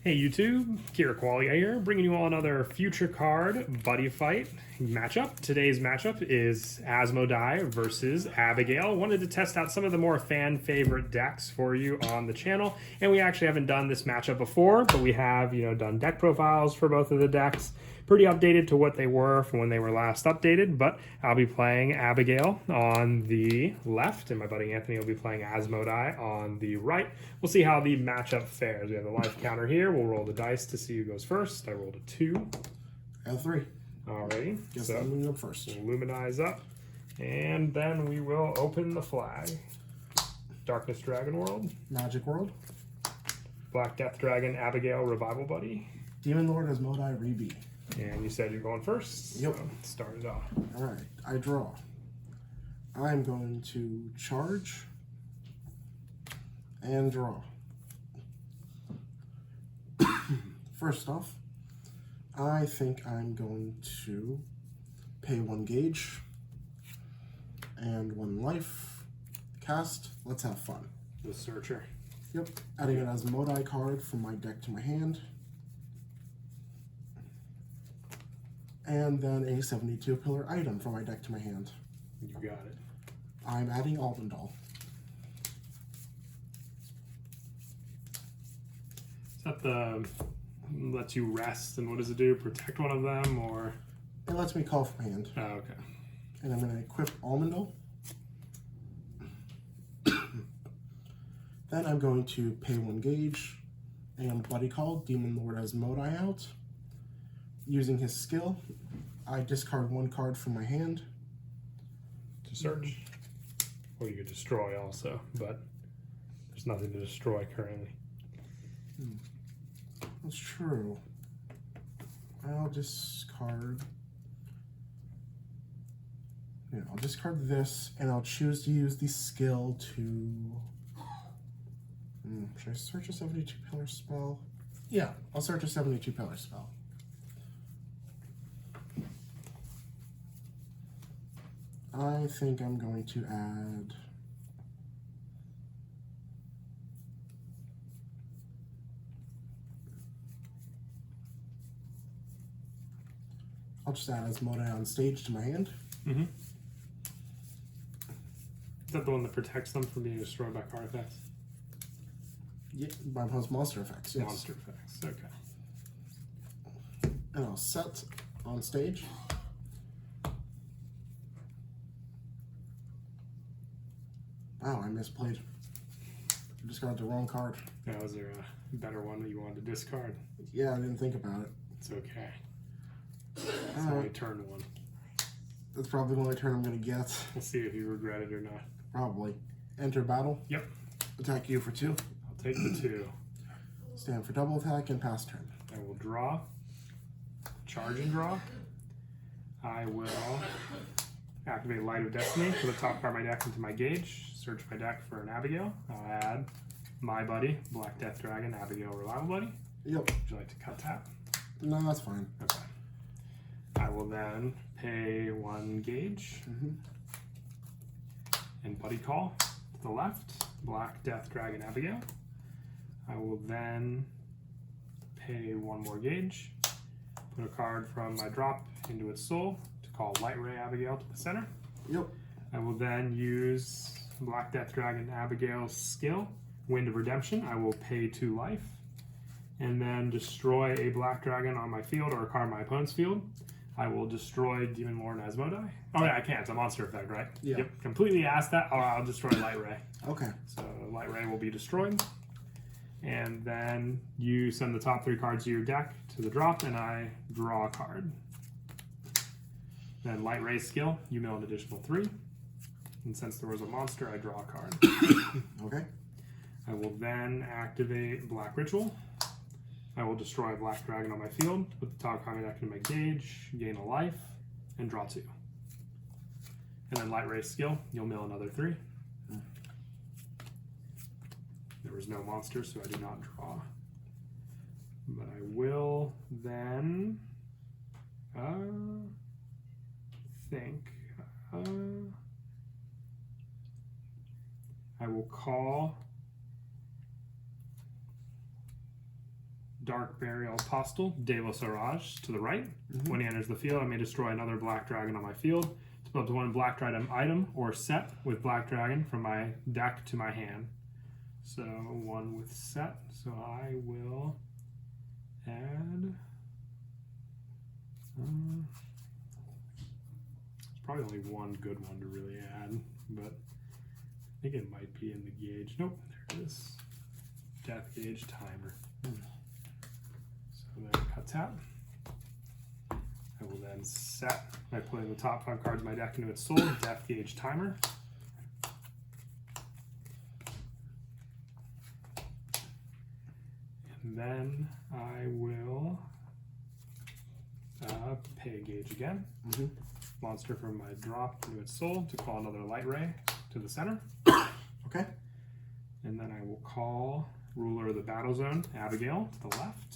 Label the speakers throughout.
Speaker 1: Hey YouTube, Kira Qualia here, bringing you all another future card Buddyfight matchup. Today's matchup is Asmodai versus Abygale. Wanted to test out some of the more fan favorite decks for you on the channel, and we actually haven't done this matchup before, but we have done deck profiles for both of the decks. Pretty updated to what they were from when they were last updated, but I'll be playing Abygale on the left, and my buddy Anthony will be playing Asmodai on the right. We'll see how the matchup fares. We have the life counter here. We'll roll the dice to see who goes first. I rolled a 2.
Speaker 2: And 3.
Speaker 1: Alrighty.
Speaker 2: Guess
Speaker 1: So
Speaker 2: I'm moving up first.
Speaker 1: we'll luminize up, and then we will open the flag. Darkness Dragon World.
Speaker 2: Magic World.
Speaker 1: Black Death Dragon Abygale Revival Buddy.
Speaker 2: Demon Lord Asmodai Rebeat.
Speaker 1: And you said you're going first.
Speaker 2: Yep.
Speaker 1: So start it off.
Speaker 2: Alright, I draw. I'm going to charge and draw. First off, I think I'm going to pay 1 gauge and 1 life. Cast. Let's have fun.
Speaker 1: The Searcher.
Speaker 2: Yep. Adding an Asmodai card from my deck to my hand. And then a 72 pillar item from my deck to my hand.
Speaker 1: You got it.
Speaker 2: I'm adding Abygale.
Speaker 1: Is that the lets you rest, and what does it do? Protect one of them, or?
Speaker 2: It lets me call from hand.
Speaker 1: Oh, okay.
Speaker 2: And I'm going to equip Almondal. Then I'm going to pay 1 gauge and Buddy Call Demon Lord Asmodai out. Using his skill, I discard 1 card from my hand.
Speaker 1: To search. Or you could destroy also, but there's nothing to destroy currently.
Speaker 2: That's true. I'll discard... Yeah, I'll discard this, and I'll choose to use the skill to... should I search a 72 pillar spell? Yeah, I'll search a 72 pillar spell. I think I'm going to add... I'll just add Asmodai on stage to my hand.
Speaker 1: Mm-hmm. Is that the one that protects them from being destroyed by card effects?
Speaker 2: Yeah, by most monster effects, yes.
Speaker 1: Monster effects, okay.
Speaker 2: And I'll set on stage. Wow, I misplayed. I discarded the wrong card.
Speaker 1: Now, is there a better one that you wanted to discard?
Speaker 2: Yeah, I didn't think about it.
Speaker 1: It's okay. It's only turn 1.
Speaker 2: That's probably the only turn I'm going to get.
Speaker 1: We'll see if you regret it or not.
Speaker 2: Probably. Enter battle.
Speaker 1: Yep.
Speaker 2: Attack you for 2.
Speaker 1: I'll take the 2.
Speaker 2: Stand for double attack and pass turn.
Speaker 1: I will draw. Charge and draw. I will activate Light of Destiny. Put the top card of my deck into my gauge. Search my deck for an Abygale. I'll add my buddy, Black Death Dragon, Abygale Revival Buddy.
Speaker 2: Yep.
Speaker 1: Would you like to cut tap?
Speaker 2: No, that's fine.
Speaker 1: Okay. I will then pay 1 gauge and Buddy Call to the left, Black Death Dragon Abygale. I will then pay 1 more gauge, put a card from my drop into its soul to call Light Ray Abygale to the center.
Speaker 2: Yep.
Speaker 1: I will then use Black Death Dragon Abygale's skill, Wind of Redemption. I will pay 2 life, and then destroy a black dragon on my field or a card on my opponent's field. I will destroy Demon Lord Asmodai. Oh yeah, I can't. It's a monster effect, right?
Speaker 2: Yeah.
Speaker 1: Yep. Completely asked that. Oh, I'll destroy Light Ray.
Speaker 2: Okay.
Speaker 1: So Light Ray will be destroyed. And then you send the top 3 cards of your deck to the drop, and I draw a card. Then Light Ray's skill, you mill an additional 3. And since there was a monster, I draw a card.
Speaker 2: Okay.
Speaker 1: I will then activate Black Ritual. I will destroy a black dragon on my field, put the top card of my deck into my gauge, gain a life, and draw 2. And then Light Ray's skill, you'll mill another 3. There was no monster, so I do not draw. But I will then think I will call Dark Burial Postal, De La Saurage to the right. When he enters the field, I may destroy another black dragon on my field. It's up to one black dragon item or set with black dragon from my deck to my hand. So one with set. So I will add. There's probably only one good one to really add, but I think it might be in the gauge. Nope, there it is. Death gauge timer. So there it cuts out. I will then set by putting the top 5 cards of my deck into its soul, death gauge timer. And then I will pay a gauge again. Monster from my drop into its soul to call another light ray to the center.
Speaker 2: Okay.
Speaker 1: And then I will call Ruler of the Battle Zone, Abygale, to the left.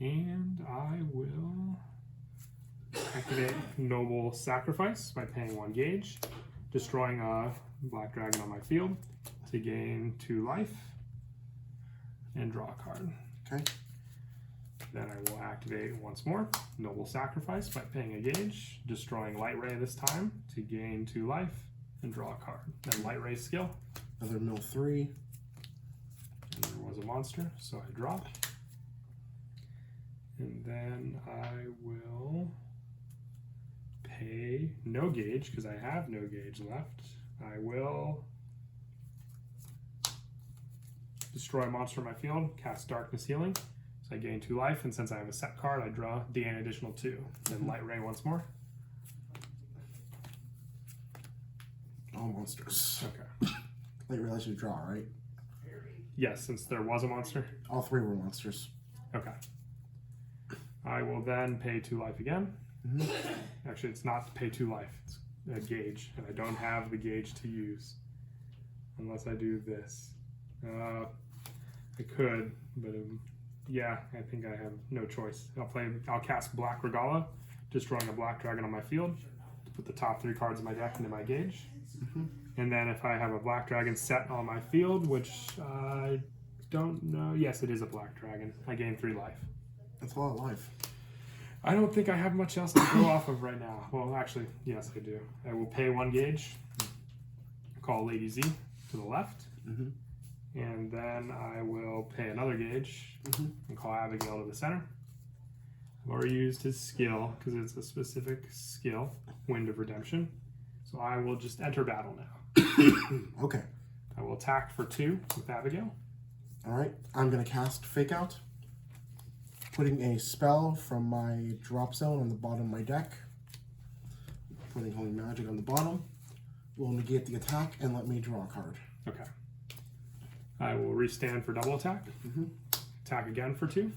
Speaker 1: And I will activate Noble Sacrifice by paying 1 gauge, destroying a black dragon on my field to gain 2 life, and draw a card.
Speaker 2: Okay.
Speaker 1: Then I will activate once more Noble Sacrifice by paying a gauge, destroying Light Ray this time to gain 2 life, and draw a card. Then Light Ray skill.
Speaker 2: Another mill 3.
Speaker 1: And there was a monster, so I draw. And then I will pay no gauge because I have no gauge left. I will destroy a monster in my field, cast Darkness Healing. So I gain 2 life, and since I have a set card, I draw the an additional 2. Then Light Ray once more.
Speaker 2: All monsters.
Speaker 1: Okay.
Speaker 2: Light Ray lets you draw, right?
Speaker 1: Yes, since there was a monster.
Speaker 2: All 3 were monsters.
Speaker 1: Okay. I will then pay 2 life again. Actually, it's not pay 2 life. It's a gauge, and I don't have the gauge to use unless I do this. I could, but yeah, I think I have no choice. I'll cast Black Regala, destroying a black dragon on my field to put the top 3 cards of my deck into my gauge. And then if I have a black dragon set on my field, which I don't know, yes, it is a black dragon, I gain 3 life.
Speaker 2: That's a lot of life.
Speaker 1: I don't think I have much else to go off of right now. Well, actually, yes, I do. I will pay 1 gauge, call Lady Z to the left, and then I will pay another gauge and call Abygale to the center. I've already used his skill because it's a specific skill, Wind of Redemption. So I will just enter battle now.
Speaker 2: Okay.
Speaker 1: I will attack for 2 with Abygale.
Speaker 2: Alright, I'm going to cast Fake Out, putting a spell from my drop zone on the bottom of my deck, putting Holy Magic on the bottom, will negate the attack and let me draw a card.
Speaker 1: Okay. I will restand for double attack. Attack again for 2.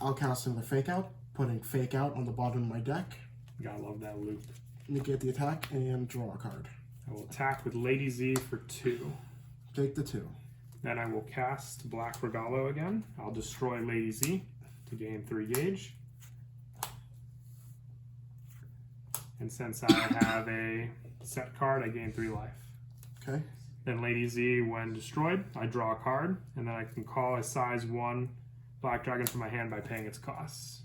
Speaker 2: I'll cast another Fake Out, putting Fake Out on the bottom of my deck,
Speaker 1: Gotta love that loop.
Speaker 2: negate the attack and draw a card.
Speaker 1: I will attack with Lady Z for 2.
Speaker 2: Take the 2.
Speaker 1: Then I will cast Black Regalo again. I'll destroy Lady Z to gain 3 gauge. And since I have a set card, I gain 3 life.
Speaker 2: Okay.
Speaker 1: Then Lady Z, when destroyed, I draw a card, and then I can call a size 1 black dragon from my hand by paying its costs.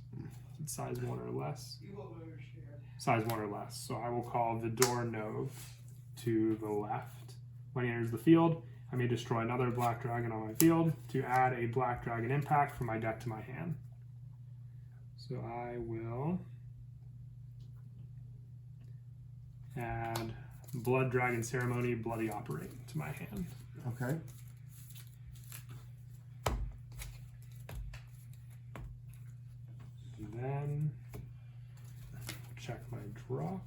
Speaker 1: It's size 1 or less. Size 1 or less. So I will call Vidor Nove to the left. When he enters the field, I may destroy another black dragon on my field to add a black dragon impact from my deck to my hand. So I will add Blood Dragon Ceremony, Bloody Operate to my hand.
Speaker 2: Okay.
Speaker 1: And then check my drop.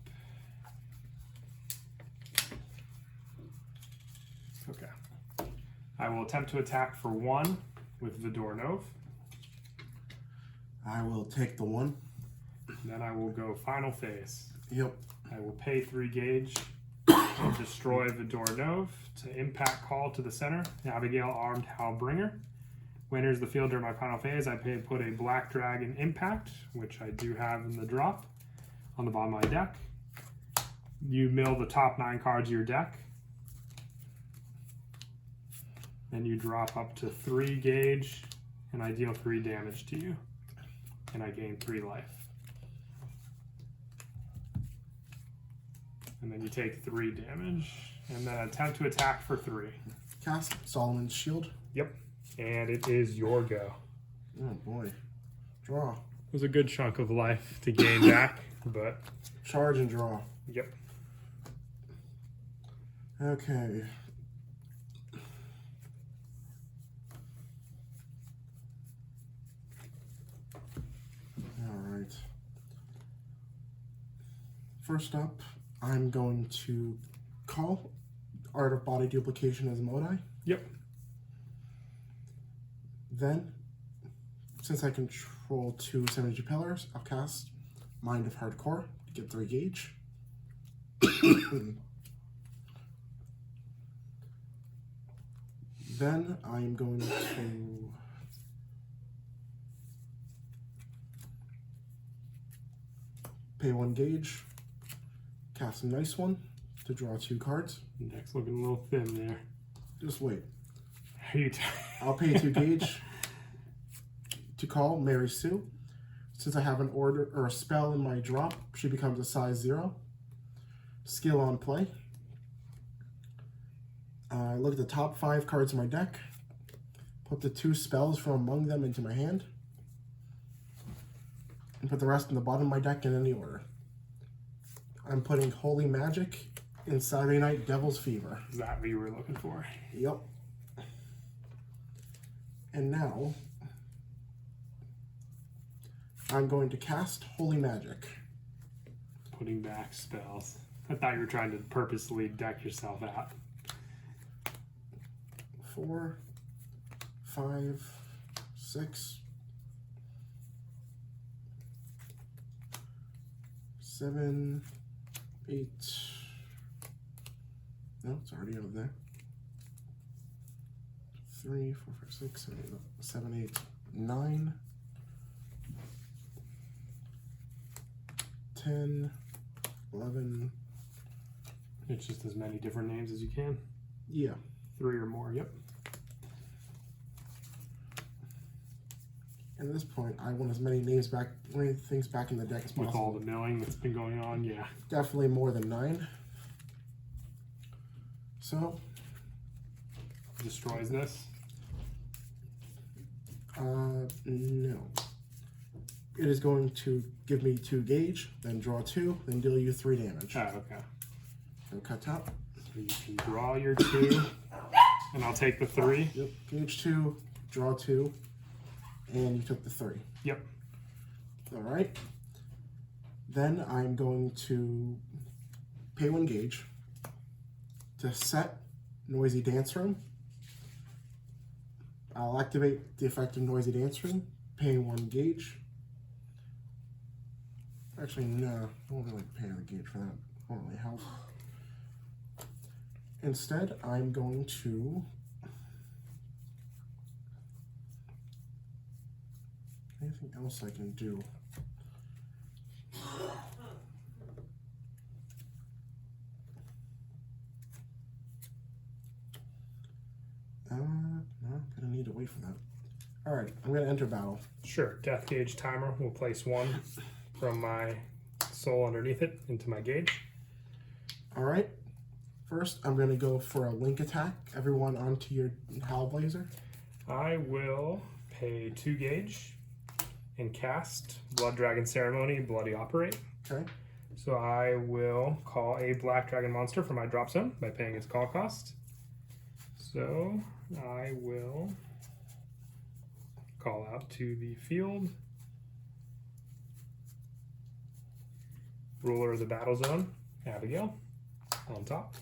Speaker 1: Okay. I will attempt to attack for 1 with Vidor Nove.
Speaker 2: I will take the 1.
Speaker 1: Then I will go final phase.
Speaker 2: Yep.
Speaker 1: I will pay 3 gauge and destroy Vidor Nove to impact call to the center. Abygale Armed Howlbringer. When enters the field during my final phase, I put a Black Dragon Impact, which I do have in the drop, on the bottom of my deck. You mill the top 9 cards of your deck. And you drop up to 3 gauge and I deal 3 damage to you, and I gain 3 life. And then you take 3 damage, and then attempt to attack for 3.
Speaker 2: Cast Solomon's Shield.
Speaker 1: Yep, and it is your go.
Speaker 2: Oh boy. Draw.
Speaker 1: It was a good chunk of life to gain back, but...
Speaker 2: Charge and draw.
Speaker 1: Yep.
Speaker 2: Okay. Alright. First up, I'm going to call Art of Body Duplication as Asmodai.
Speaker 1: Yep.
Speaker 2: Then, since I control 2 Synergy Pillars, I'll cast Mind of Hardcore to get 3 gauge. Then I'm going to pay 1 gauge, cast a nice one to draw 2 cards.
Speaker 1: Deck's looking a little thin there.
Speaker 2: Just wait.
Speaker 1: Are you
Speaker 2: I'll pay 2 gauge to call Mary Sue. Since I have an order or a spell in my drop, she becomes a size 0. Skill on play. I look at the top 5 cards in my deck, put the 2 spells from among them into my hand, and put the rest in the bottom of my deck in any order. I'm putting Holy Magic in Saturday Night Devil's Fever.
Speaker 1: Is that what you were looking for?
Speaker 2: Yep. And now, I'm going to cast Holy Magic.
Speaker 1: Putting back spells. I thought you were trying to purposely deck yourself out.
Speaker 2: 4, 5, 6, 7, 8. No, it's already out there. 3, 4, 5, 6, 7, 8, 9, 10, 11.
Speaker 1: It's just as many different names as you can.
Speaker 2: Yeah.
Speaker 1: 3 or more, yep.
Speaker 2: At this point, I want as many names back, many things back in the deck as possible.
Speaker 1: With all the milling that's been going on, yeah.
Speaker 2: Definitely more than 9. So,
Speaker 1: Destroys this.
Speaker 2: No. It is going to give me 2 gauge, then draw 2, then deal you 3 damage.
Speaker 1: Oh, okay.
Speaker 2: So cut top.
Speaker 1: So you can draw your 2, and I'll take the 3.
Speaker 2: Yep. Gauge 2, draw 2, and you took the 3.
Speaker 1: Yep.
Speaker 2: Alright. Then I'm going to pay 1 gauge to set Noisy Dance Room. I'll activate the effect of Noisy Dance Room, paying 1 gauge. Actually, no, I won't really pay the gauge for that. Won't really help. Instead, I'm going to anything else I can do. No, gonna need to wait for that. Alright, I'm gonna enter battle.
Speaker 1: Sure. Death gauge timer. We'll place 1 from my soul underneath it into my gauge.
Speaker 2: Alright. First, I'm gonna go for a link attack. Everyone onto your Howlblazer.
Speaker 1: I will pay 2 gauge and cast Blood Dragon Ceremony, Bloody Operate.
Speaker 2: Okay.
Speaker 1: So I will call a Black Dragon monster from my drop zone by paying its call cost. So I will call out to the field. Ruler of the battle zone, Abygale, on top.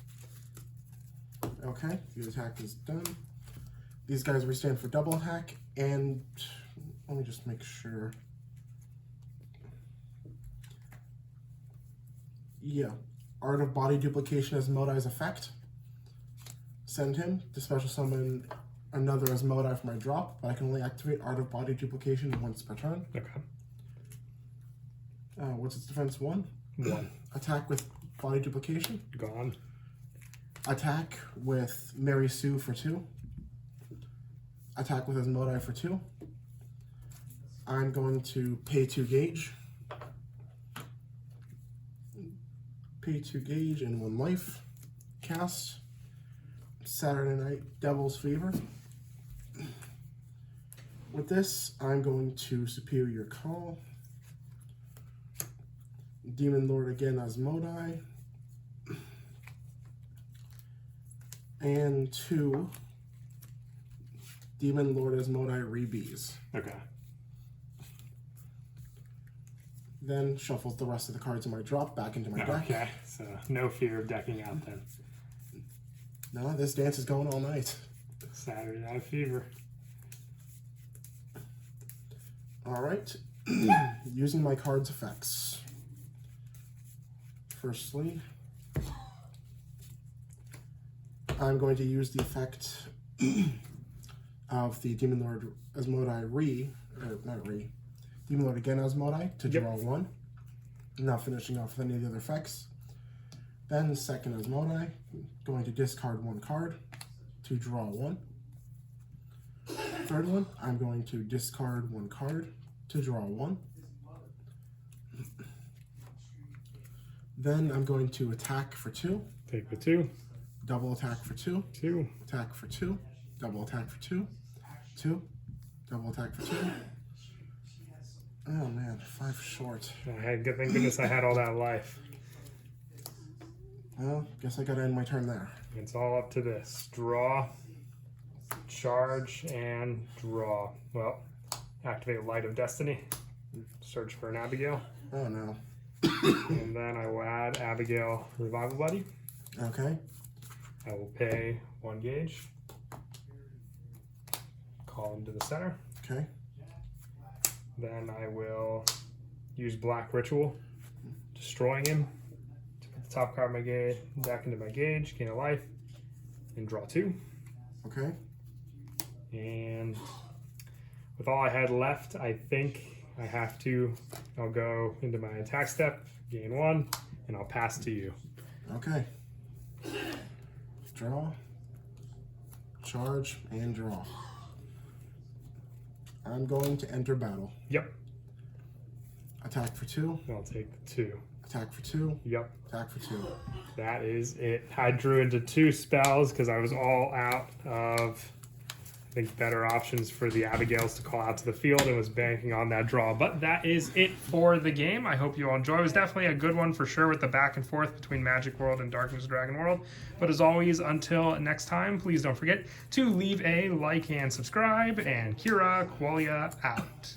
Speaker 2: Okay, the attack is done. These guys restand for double attack, and let me just make sure. Yeah, Art of Body Duplication as Asmodai's effect. Send him to special summon another Asmodai for my drop, but I can only activate Art of Body Duplication once per turn.
Speaker 1: Okay.
Speaker 2: What's its defense? 1?
Speaker 1: 1.
Speaker 2: Attack with Body Duplication.
Speaker 1: Gone.
Speaker 2: Attack with Mary Sue for 2. Attack with Asmodai for 2. I'm going to pay 2 gauge. Pay 2 gauge and 1 life. Cast Saturday Night Devil's Fever. With this, I'm going to Superior Call. Demon Lord again, Asmodai. And 2 Demon Lord Asmodai Rebees.
Speaker 1: Okay.
Speaker 2: Then shuffles the rest of the cards in my drop back into my deck.
Speaker 1: Okay, so no fear of decking out then.
Speaker 2: No, this dance is going all night.
Speaker 1: Saturday Night Fever.
Speaker 2: Alright, using my card's effects. Firstly, I'm going to use the effect of the Demon Lord Asmodai Demon Lord again Asmodai to draw 1. Not finishing off with any of the other effects. Then second Asmodai, going to discard 1 card to draw 1. Third one, I'm going to discard 1 card to draw 1. Then I'm going to attack for 2.
Speaker 1: Take the 2.
Speaker 2: Double attack for 2.
Speaker 1: 2.
Speaker 2: Attack for 2. Double attack for 2. 2. Double attack for 2. Oh man, 5 short.
Speaker 1: Thank goodness I had all that life.
Speaker 2: Well, guess I gotta end my turn there.
Speaker 1: It's all up to this. Draw, charge, and draw. Well, activate Light of Destiny. Search for an Abygale.
Speaker 2: Oh no.
Speaker 1: And then I will add Abygale Revival Buddy.
Speaker 2: Okay.
Speaker 1: I will pay 1 gauge. Call him to the center.
Speaker 2: Okay.
Speaker 1: Then I will use Black Ritual, destroying him. To put the top card of my deck into my gauge, gain a life, and draw 2.
Speaker 2: Okay.
Speaker 1: And with all I had left, I think I'll go into my attack step, gain 1, and I'll pass to you.
Speaker 2: Okay. Draw, charge, and draw. I'm going to enter battle.
Speaker 1: Yep.
Speaker 2: Attack for 2.
Speaker 1: I'll take the 2.
Speaker 2: Attack for 2.
Speaker 1: Yep.
Speaker 2: Attack for 2.
Speaker 1: That is it. I drew into 2 spells because I was all out of, I think, better options for the Abygales to call out to the field and was banking on that draw. But that is it for the game. I hope you all enjoy. It was definitely a good one for sure with the back and forth between Magic World and Darkness Dragon World. But as always, until next time, please don't forget to leave a like and subscribe. And Kira Qualia out.